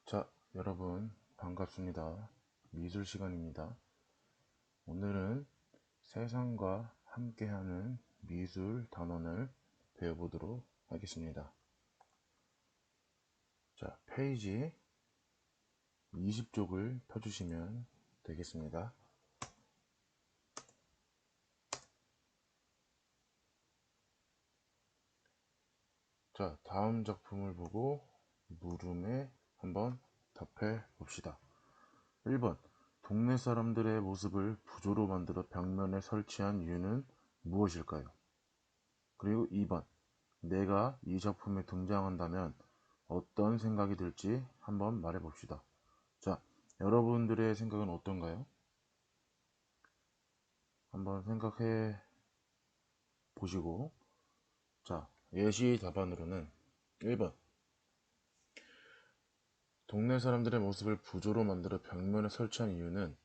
자, 여러분 반갑습니다. 미술 시간입니다. 오늘은 세상과 함께하는 미술 단원을 배워보도록 하겠습니다. 자, 페이지 20쪽을 펴주시면 되겠습니다. 자, 다음 작품을 보고 물음에 한번 답해 봅시다. 1번. 동네 사람들의 모습을 부조로 만들어 벽면에 설치한 이유는 무엇일까요? 그리고 2번. 내가 이 작품에 등장한다면 어떤 생각이 들지 한번 말해 봅시다. 자, 여러분들의 생각은 어떤가요? 한번 생각해 보시고, 자, 예시 답안으로는 1번. 동네 사람들의 모습을 부조로 만들어 벽면에 설치한 이유는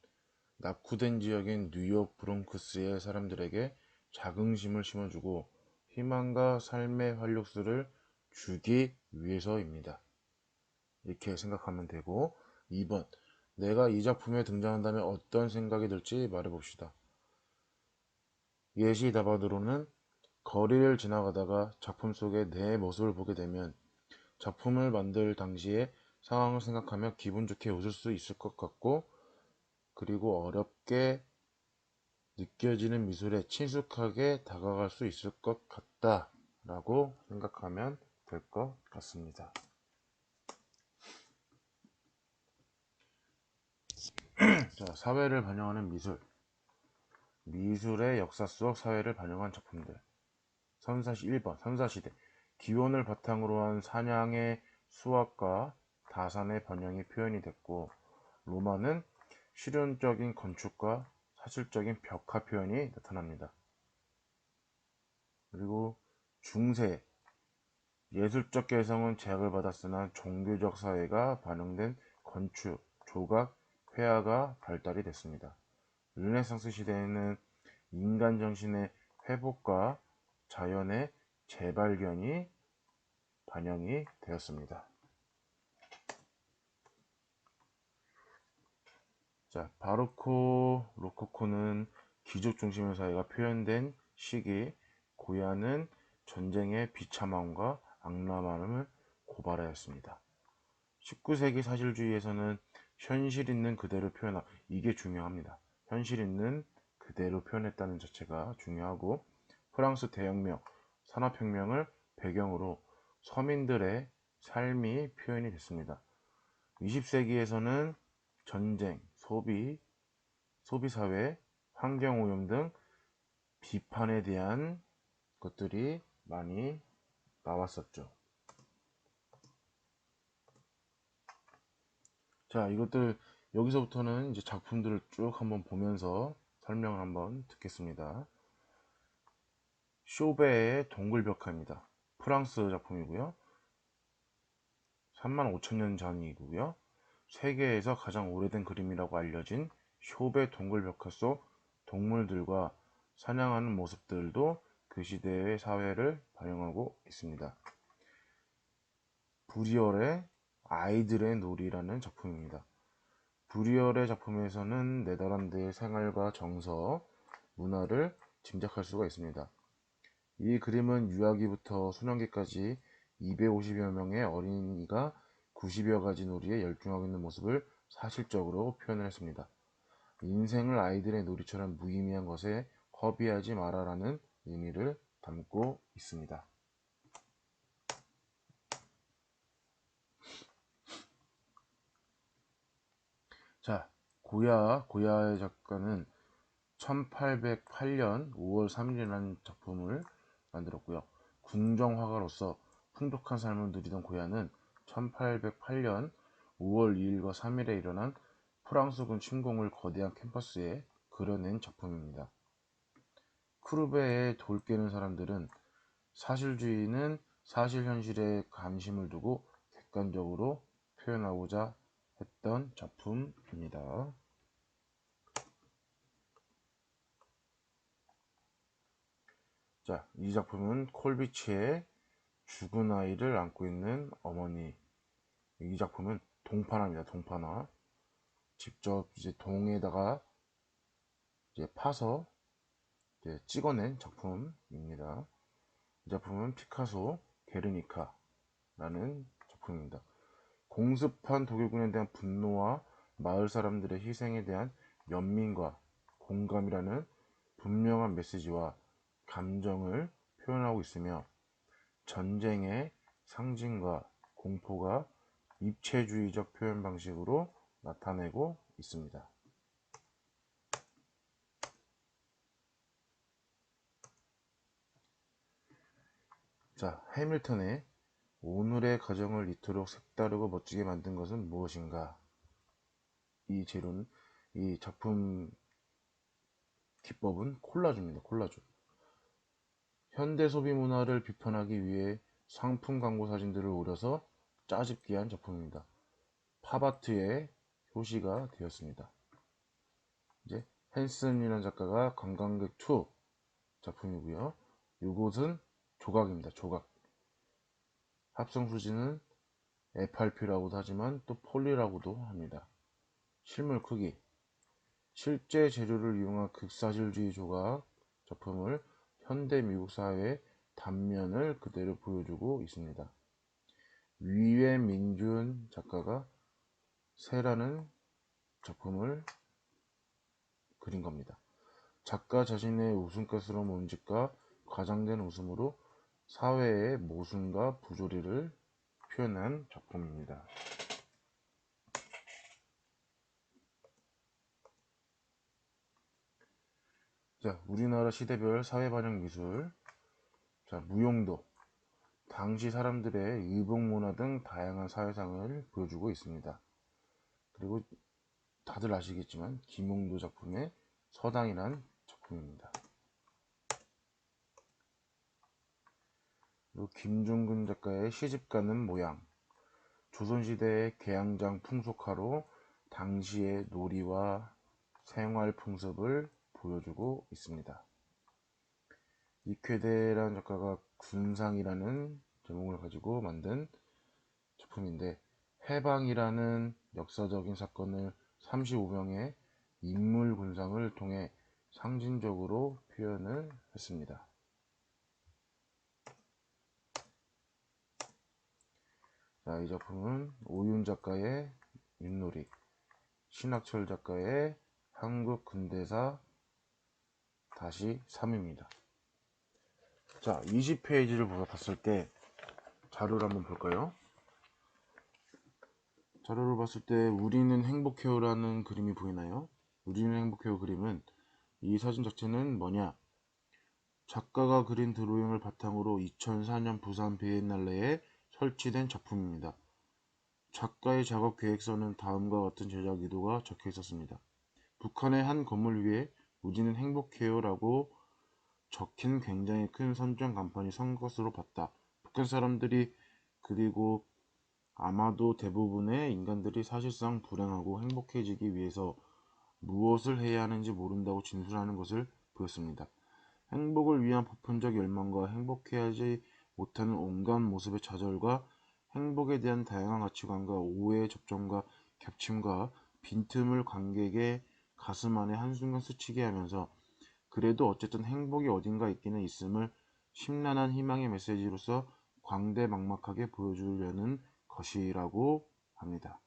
낙후된 지역인 뉴욕 브롱크스의 사람들에게 자긍심을 심어주고 희망과 삶의 활력소를 주기 위해서입니다. 이렇게 생각하면 되고, 2번. 내가 이 작품에 등장한다면 어떤 생각이 들지 말해봅시다. 예시 답안으로는 거리를 지나가다가 작품 속에 내 모습을 보게 되면 작품을 만들 당시의 상황을 생각하며 기분 좋게 웃을 수 있을 것 같고, 그리고 어렵게 느껴지는 미술에 친숙하게 다가갈 수 있을 것 같다 라고 생각하면 될 것 같습니다. 자, 사회를 반영하는 미술. 미술의 역사 속 사회를 반영한 작품들. 선사시 1번 선사시대. 기원을 바탕으로 한 사냥의 수학과 다산의 번영이 표현이 됐고, 로마는 실용적인 건축과 사실적인 벽화 표현이 나타납니다. 그리고 중세. 예술적 개성은 제약을 받았으나 종교적 사회가 반영된 건축, 조각, 회화가 발달이 됐습니다. 르네상스 시대에는 인간 정신의 회복과 자연의 재발견이 반영이 되었습니다. 자, 바로코, 로코코는 귀족 중심의 사회가 표현된 시기, 고야는 전쟁의 비참함과 악랄함을 고발하였습니다. 19세기 사실주의에서는 현실 있는 그대로 표현하, 이게 중요합니다. 현실 있는 그대로 표현했다는 자체가 중요하고, 프랑스 대혁명, 산업혁명을 배경으로 서민들의 삶이 표현이 됐습니다. 20세기에서는 전쟁, 소비사회, 환경오염 등 비판에 대한 것들이 많이 나왔었죠. 자, 이것들 여기서부터는 이제 작품들을 쭉 한번 보면서 설명을 한번 듣겠습니다. 쇼베의 동굴벽화입니다. 프랑스 작품이고요. 35,000년 전이고요. 세계에서 가장 오래된 그림이라고 알려진 쇼베 동굴벽화 속 동물들과 사냥하는 모습들도 그 시대의 사회를 반영하고 있습니다. 부리얼의 아이들의 놀이라는 작품입니다. 부리얼의 작품에서는 네덜란드의 생활과 정서, 문화를 짐작할 수가 있습니다. 이 그림은 유아기부터 소년기까지 250여 명의 어린이가 90여 가지 놀이에 열중하고 있는 모습을 사실적으로 표현을 했습니다. 인생을 아이들의 놀이처럼 무의미한 것에 허비하지 마라라는 의미를 담고 있습니다. 자, 고야의 작가는 1808년 5월 3일이라는 작품을 만들었고요. 궁정화가로서 풍족한 삶을 누리던 고야는 1808년 5월 2일과 3일에 일어난 프랑스군 침공을 거대한 캔버스에 그려낸 작품입니다. 크루베의 돌 깨는 사람들은 사실주의는 사실 현실에 관심을 두고 객관적으로 표현하고자 했던 작품입니다. 자, 이 작품은 콜비치의 죽은 아이를 안고 있는 어머니. 이 작품은 동판화입니다. 동판화. 직접 이제 동에다가 이제 파서 이제 찍어낸 작품입니다. 이 작품은 피카소 게르니카라는 작품입니다. 공습한 독일군에 대한 분노와 마을 사람들의 희생에 대한 연민과 공감이라는 분명한 메시지와 감정을 표현하고 있으며 전쟁의 상징과 공포가 입체주의적 표현 방식으로 나타내고 있습니다. 자, 해밀턴의 오늘의 가정을 이토록 색다르고 멋지게 만든 것은 무엇인가? 이 재료는, 이 작품 기법은 콜라주입니다. 콜라주. 현대 소비 문화를 비판하기 위해 상품 광고 사진들을 오려서 짜집기한 작품입니다. 팝아트의 효시가 되었습니다. 이제 헨슨이라는 작가가 관광객 2 작품이고요. 이곳은 조각입니다. 조각. 합성 수지는 FRP라고도 하지만 또 폴리라고도 합니다. 실물 크기. 실제 재료를 이용한 극사실주의 조각 작품을 현대 미국 사회의 단면을 그대로 보여주고 있습니다. 위에 민준 작가가 새라는 작품을 그린 겁니다. 작가 자신의 웃음가스러운 몸짓과 과장된 웃음으로 사회의 모순과 부조리를 표현한 작품입니다. 자, 우리나라 시대별 사회반영 미술. 자, 무용도. 당시 사람들의 의복문화 등 다양한 사회상을 보여주고 있습니다. 그리고 다들 아시겠지만 김홍도 작품의 서당이란 작품입니다. 그리고 김중근 작가의 시집가는 모양. 조선시대의 개항장 풍속화로 당시의 놀이와 생활 풍습을 보여주고 있습니다. 이쾌대라는 작가가 군상이라는 제목을 가지고 만든 작품인데, 해방이라는 역사적인 사건을 35명의 인물 군상을 통해 상징적으로 표현을 했습니다. 자, 이 작품은 오윤 작가의 윷놀이, 신학철 작가의 한국 근대사 다시 3입니다. 자, 20페이지를 봤을 때 자료를 한번 볼까요? 자료를 봤을 때 우리는 행복해요라는 그림이 보이나요? 우리는 행복해요 그림은, 이 사진 자체는 뭐냐? 작가가 그린 드로잉을 바탕으로 2004년 부산 비엔날레에 설치된 작품입니다. 작가의 작업 계획서는 다음과 같은 제작 의도가 적혀 있었습니다. 북한의 한 건물 위에 우리는 행복해요 라고 적힌 굉장히 큰 선전 간판이 선 것으로 봤다. 북한 사람들이, 그리고 아마도 대부분의 인간들이 사실상 불행하고 행복해지기 위해서 무엇을 해야 하는지 모른다고 진술하는 것을 보였습니다. 행복을 위한 보편적 열망과 행복해하지 못하는 온갖 모습의 좌절과 행복에 대한 다양한 가치관과 오해의 접점과 겹침과 빈틈을 관객의 가슴 안에 한순간 스치게 하면서 그래도 어쨌든 행복이 어딘가 있기는 있음을 심란한 희망의 메시지로서 광대막막하게 보여주려는 것이라고 합니다.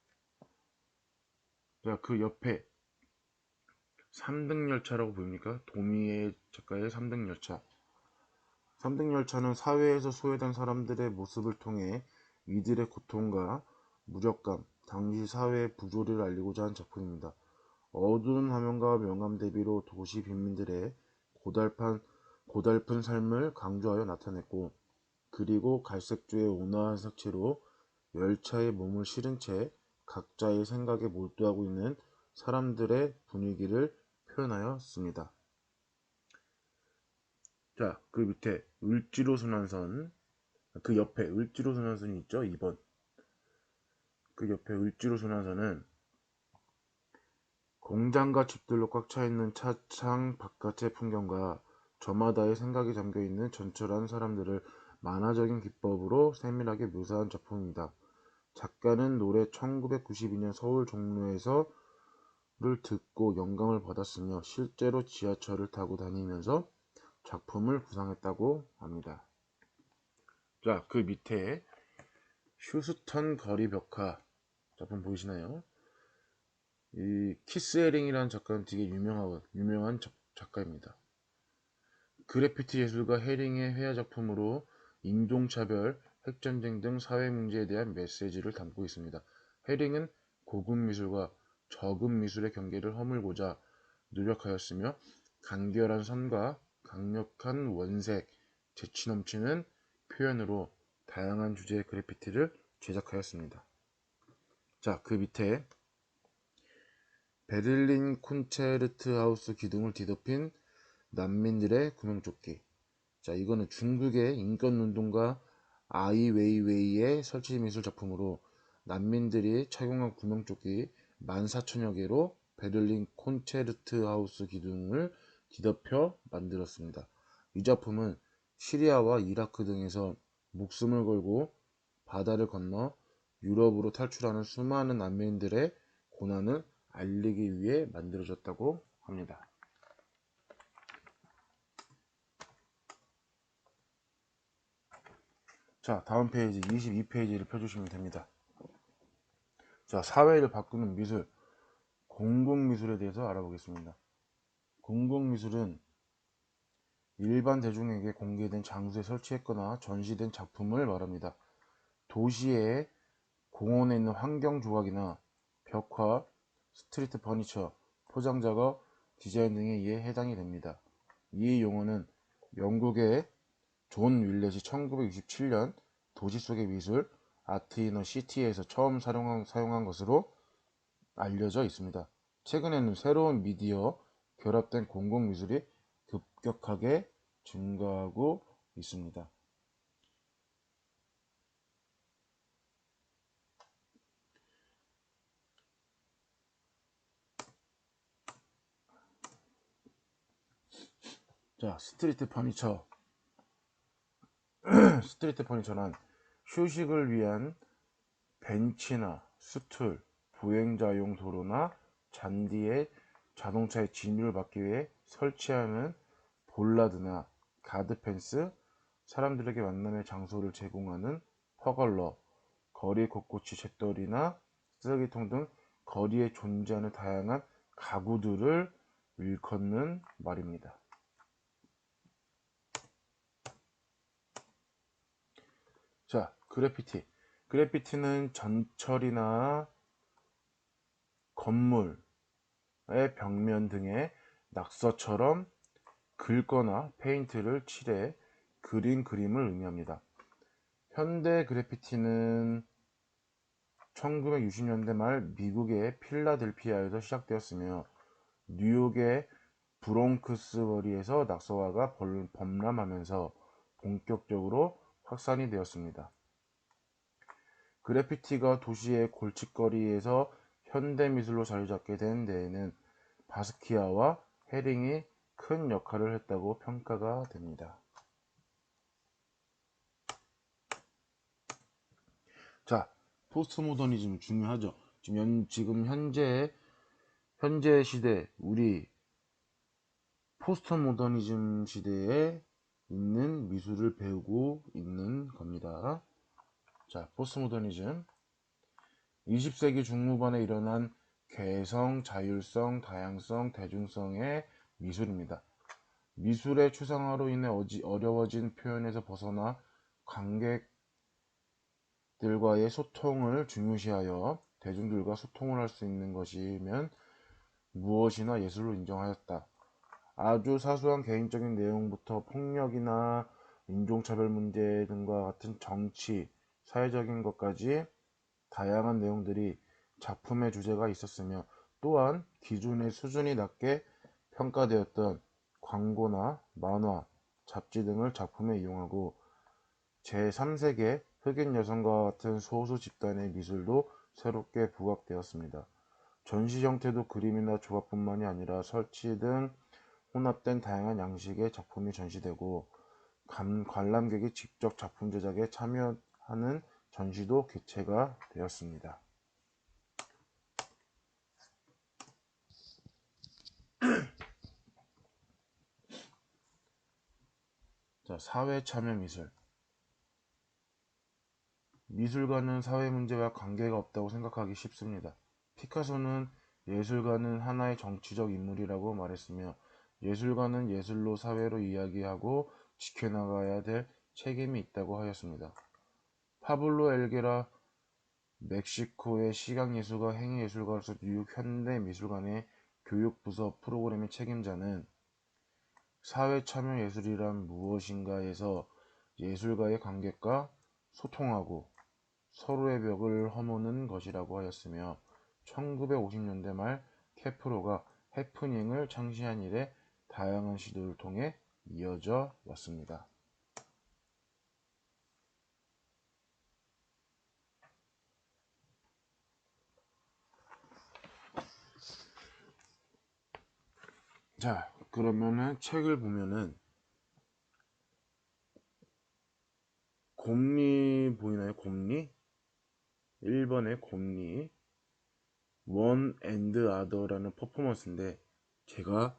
자, 그 옆에 3등 열차라고 보입니까? 도미에 작가의 3등 열차. 3등 열차는 사회에서 소외된 사람들의 모습을 통해 이들의 고통과 무력감, 당시 사회의 부조리를 알리고자 한 작품입니다. 어두운 화면과 명암 대비로 도시 빈민들의 고달픈 삶을 강조하여 나타냈고, 그리고 갈색조의 온화한 색채로 열차에 몸을 실은 채 각자의 생각에 몰두하고 있는 사람들의 분위기를 표현하였습니다. 자, 그 밑에 을지로순환선, 그 옆에 을지로순환선이 있죠? 2번. 그 옆에 을지로순환선은 공장과 집들로 꽉 차있는 차창 바깥의 풍경과 저마다의 생각이 잠겨있는 전철한 사람들을 만화적인 기법으로 세밀하게 묘사한 작품입니다. 작가는 노래 1992년 서울 종로에서를 듣고 영감을 받았으며 실제로 지하철을 타고 다니면서 작품을 구상했다고 합니다. 자, 그 밑에 휴스턴 거리 벽화 작품 보이시나요? 이 키스 헤링이라는 작가는 되게 유명한 작가입니다. 그래피티 예술가 헤링의 회화 작품으로 인종차별, 핵전쟁 등 사회 문제에 대한 메시지를 담고 있습니다. 헤링은 고급 미술과 저급 미술의 경계를 허물고자 노력하였으며 간결한 선과 강력한 원색, 재치 넘치는 표현으로 다양한 주제의 그래피티를 제작하였습니다. 자, 그 밑에 베를린 콘체르트 하우스 기둥을 뒤덮인 난민들의 구명조끼. 자, 이거는 중국의 인권운동가 아이웨이웨이의 설치미술 작품으로 난민들이 착용한 구명조끼 14,000여 개로 베를린 콘체르트 하우스 기둥을 뒤덮여 만들었습니다. 이 작품은 시리아와 이라크 등에서 목숨을 걸고 바다를 건너 유럽으로 탈출하는 수많은 난민들의 고난을 알리기 위해 만들어졌다고 합니다. 자, 다음 페이지 22페이지를 펴주시면 됩니다. 자, 사회를 바꾸는 미술, 공공미술에 대해서 알아보겠습니다. 공공미술은 일반 대중에게 공개된 장소에 설치했거나 전시된 작품을 말합니다. 도시의 공원에 있는 환경 조각이나 벽화, 스트리트 퍼니처, 포장 작업, 디자인 등에 이에 해당이 됩니다. 이 용어는 영국의 존 윌렛이 1967년 도시 속의 미술 아트 인 어 시티에서 처음 사용한 것으로 알려져 있습니다. 최근에는 새로운 미디어 결합된 공공미술이 급격하게 증가하고 있습니다. 자, 스트리트 퍼니처. 스트리트 퍼니처는 휴식을 위한 벤치나 스툴, 보행자용 도로나 잔디에 자동차의 진입을 막기 위해 설치하는 볼라드나 가드펜스, 사람들에게 만남의 장소를 제공하는 퍼걸러, 거리 곳곳이 잿더리나 쓰레기통 등 거리에 존재하는 다양한 가구들을 일컫는 말입니다. 자, 그래피티. 그래피티는 전철이나 건물의 벽면 등에 낙서처럼 긁거나 페인트를 칠해 그린 그림을 의미합니다. 현대 그래피티는 1960년대 말 미국의 필라델피아에서 시작되었으며 뉴욕의 브롱크스 거리에서 낙서화가 범람하면서 본격적으로 확산이 되었습니다. 그래피티가 도시의 골칫거리에서 현대미술로 자리잡게 된 데에는 바스키아와 헤링이 큰 역할을 했다고 평가가 됩니다. 자, 포스트모더니즘 중요하죠. 지금 현재 시대, 우리 포스트모더니즘 시대에 있는 미술을 배우고 있는 겁니다. 자, 포스트모더니즘. 20세기 중후반에 일어난 개성, 자율성, 다양성, 대중성의 미술입니다. 미술의 추상화로 인해 어려워진 표현에서 벗어나 관객들과의 소통을 중요시하여 대중들과 소통을 할 수 있는 것이면 무엇이나 예술로 인정하였다. 아주 사소한 개인적인 내용부터 폭력이나 인종차별 문제 등과 같은 정치, 사회적인 것까지 다양한 내용들이 작품의 주제가 있었으며 또한 기존의 수준이 낮게 평가되었던 광고나 만화, 잡지 등을 작품에 이용하고 제3세계 흑인 여성과 같은 소수 집단의 미술도 새롭게 부각되었습니다. 전시 형태도 그림이나 조각뿐만이 아니라 설치 등 혼합된 다양한 양식의 작품이 전시되고 관람객이 직접 작품 제작에 참여하는 전시도 개최가 되었습니다. 자, 사회 참여 미술. 미술가는 사회 문제와 관계가 없다고 생각하기 쉽습니다. 피카소는 예술가는 하나의 정치적 인물이라고 말했으며, 예술가는 예술로 사회로 이야기하고 지켜나가야 될 책임이 있다고 하였습니다. 파블로 엘게라, 멕시코의 시각예술가 행위예술가로서 뉴욕 현대미술관의 교육부서 프로그램의 책임자는 사회참여예술이란 무엇인가에서 예술가의 관객과 소통하고 서로의 벽을 허무는 것이라고 하였으며, 1950년대 말 케프로가 해프닝을 창시한 이래 다양한 시도를 통해 이어져 왔습니다. 자, 그러면은 책을 보면은 곰니 보이나요? 곰니? 1번의 곰니 원 앤드 아더라는 퍼포먼스인데, 제가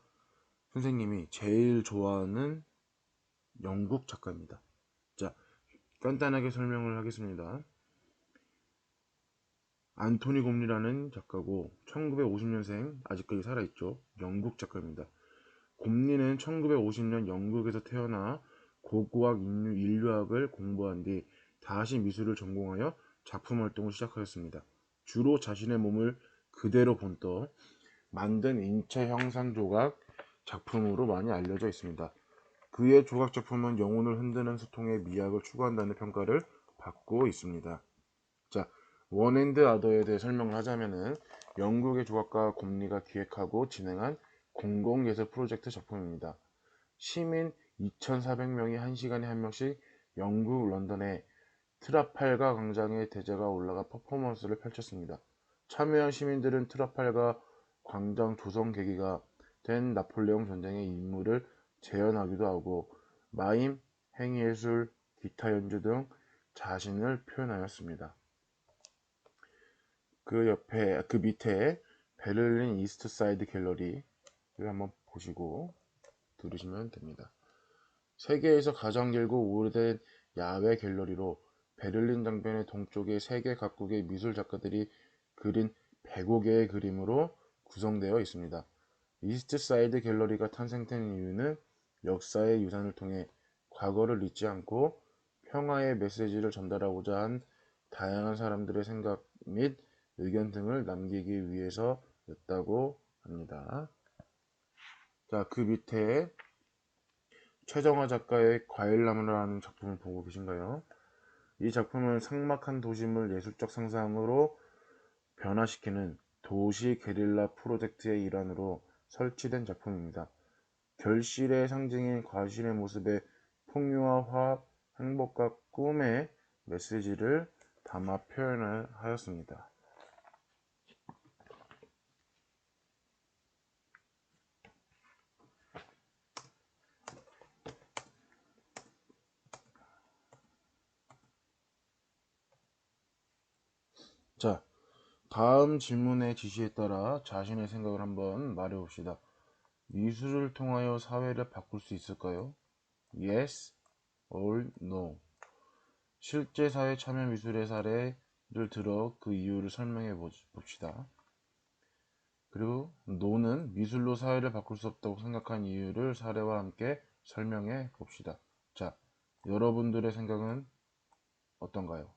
선생님이 제일 좋아하는 영국 작가입니다. 자, 간단하게 설명을 하겠습니다. 안토니 곰리라는 작가고 1950년생, 아직까지 살아있죠. 영국 작가입니다. 곰리는 1950년 영국에서 태어나 고고학 인류학을 공부한 뒤 다시 미술을 전공하여 작품 활동을 시작하였습니다. 주로 자신의 몸을 그대로 본떠 만든 인체 형상 조각 작품으로 많이 알려져 있습니다. 그의 조각 작품은 영혼을 흔드는 소통의 미학을 추구한다는 평가를 받고 있습니다. 자, 원앤드 아더에 대해 설명을 하자면은 영국의 조각가 곰리가 기획하고 진행한 공공예술 프로젝트 작품입니다. 시민 2,400명이 1시간에 한 명씩 영국 런던의 트라팔가 광장에 대제가 올라가 퍼포먼스를 펼쳤습니다. 참여한 시민들은 트라팔가 광장 조성 계기가 된 나폴레옹 전쟁의 인물을 재현하기도 하고 마임, 행위예술, 기타 연주 등 자신을 표현하였습니다. 그 밑에 베를린 이스트 사이드 갤러리를 한번 보시고 들으시면 됩니다. 세계에서 가장 길고 오래된 야외 갤러리로 베를린 장변의 동쪽에 세계 각국의 미술 작가들이 그린 105개의 그림으로 구성되어 있습니다. 이스트 사이드 갤러리가 탄생된 이유는 역사의 유산을 통해 과거를 잊지 않고 평화의 메시지를 전달하고자 한 다양한 사람들의 생각 및 의견 등을 남기기 위해서였다고 합니다. 자, 그 밑에 최정화 작가의 과일나무라는 작품을 보고 계신가요? 이 작품은 삭막한 도심을 예술적 상상으로 변화시키는 도시 게릴라 프로젝트의 일환으로 설치된 작품입니다. 결실의 상징인 과실의 모습에 풍요와 화합, 행복과 꿈의 메시지를 담아 표현을 하였습니다. 자, 다음 질문의 지시에 따라 자신의 생각을 한번 말해봅시다. 미술을 통하여 사회를 바꿀 수 있을까요? Yes or no. 실제 사회 참여 미술의 사례를 들어 그 이유를 설명해 봅시다. 그리고 no는 미술로 사회를 바꿀 수 없다고 생각한 이유를 사례와 함께 설명해 봅시다. 자, 여러분들의 생각은 어떤가요?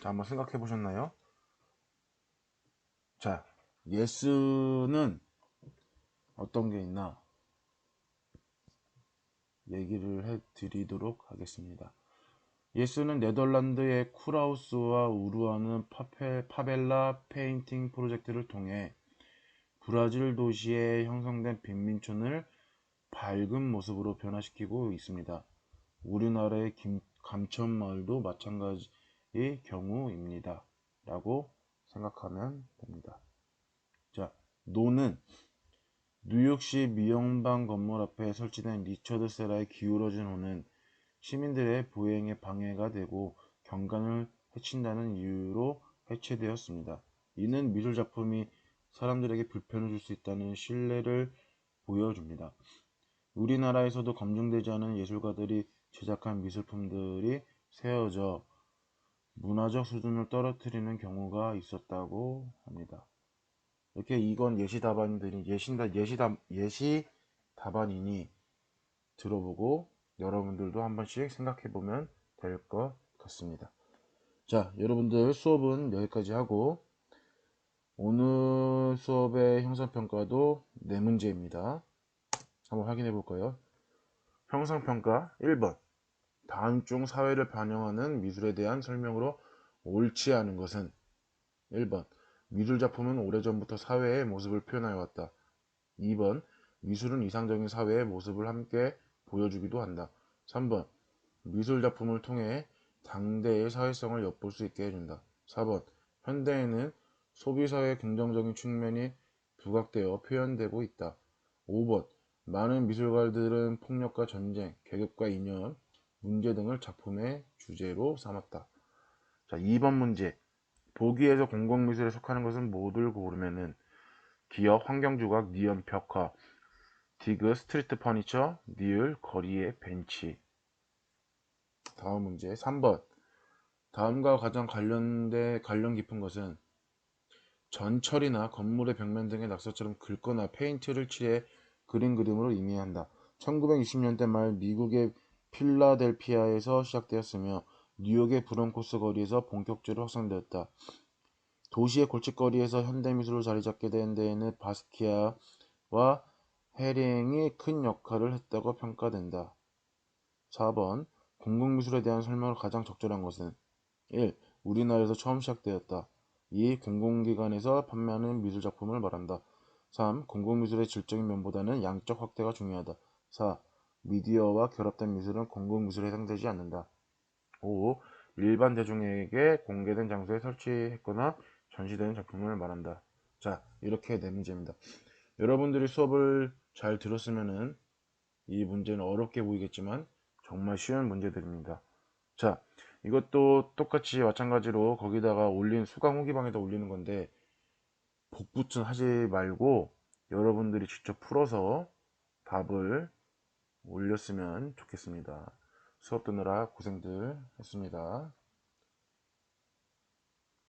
자, 한번 생각해 보셨나요? 자, yes는 어떤 게 있나 얘기를 해 드리도록 하겠습니다. 예스는 네덜란드의 쿨하우스와 우루하는 파벨라 페인팅 프로젝트를 통해 브라질 도시에 형성된 빈민촌을 밝은 모습으로 변화시키고 있습니다. 우리나라의 감천마을도 마찬가지의 경우입니다. 라고 생각하면 됩니다. 자, 노는 뉴욕시 미용방 건물 앞에 설치된 리처드 세라의 기울어진 호는 시민들의 보행에 방해가 되고 경관을 해친다는 이유로 해체되었습니다. 이는 미술 작품이 사람들에게 불편을 줄 수 있다는 신뢰를 보여줍니다. 우리나라에서도 검증되지 않은 예술가들이 제작한 미술품들이 세워져 문화적 수준을 떨어뜨리는 경우가 있었다고 합니다. 이렇게 이건 예시 답안이니 들어보고 여러분들도 한 번씩 생각해 보면 될 것 같습니다. 자, 여러분들 수업은 여기까지 하고 오늘 수업의 형성평가도 4문제입니다. 한번 확인해 볼까요? 형성평가 1번. 다음 중 사회를 반영하는 미술에 대한 설명으로 옳지 않은 것은 1번. 미술작품은 오래전부터 사회의 모습을 표현하여 왔다. 2번. 미술은 이상적인 사회의 모습을 함께 보여주기도 한다. 3번. 미술작품을 통해 당대의 사회성을 엿볼 수 있게 해준다. 4번. 현대에는 소비사회의 긍정적인 측면이 부각되어 표현되고 있다. 5번. 많은 미술가들은 폭력과 전쟁, 계급과 이념, 문제 등을 작품의 주제로 삼았다. 자, 2번 문제. 보기에서 공공미술에 속하는 것은 뭐를 고르면은 기업, 환경주각, 니은, 벽화, 디그, 스트리트 퍼니처, 니을, 거리의 벤치. 다음 문제 3번. 다음과 가장 관련 깊은 것은 전철이나 건물의 벽면 등의 낙서처럼 긁거나 페인트를 칠해 그린 그림으로 의미한다. 1960년대 말 미국의 필라델피아에서 시작되었으며 뉴욕의 브론코스 거리에서 본격적으로 확산되었다. 도시의 골칫거리에서 현대미술로 자리잡게 된 데에는 바스키아와 헤링이 큰 역할을 했다고 평가된다. 4번. 공공미술에 대한 설명을 가장 적절한 것은 1. 우리나라에서 처음 시작되었다. 2. 공공기관에서 판매하는 미술작품을 말한다. 3. 공공미술의 질적인 면보다는 양적 확대가 중요하다. 4. 미디어와 결합된 미술은 공공미술에 해당되지 않는다. 5. 일반 대중에게 공개된 장소에 설치했거나 전시되는 작품을 말한다. 자, 이렇게 4문제입니다. 여러분들이 수업을 잘 들었으면은 이 문제는 어렵게 보이겠지만 정말 쉬운 문제들입니다. 자, 이것도 똑같이 마찬가지로 거기다가 올린 수강 후기방에다 올리는 건데 복붙은 하지 말고 여러분들이 직접 풀어서 답을 올렸으면 좋겠습니다. 수업 듣느라 고생들 했습니다.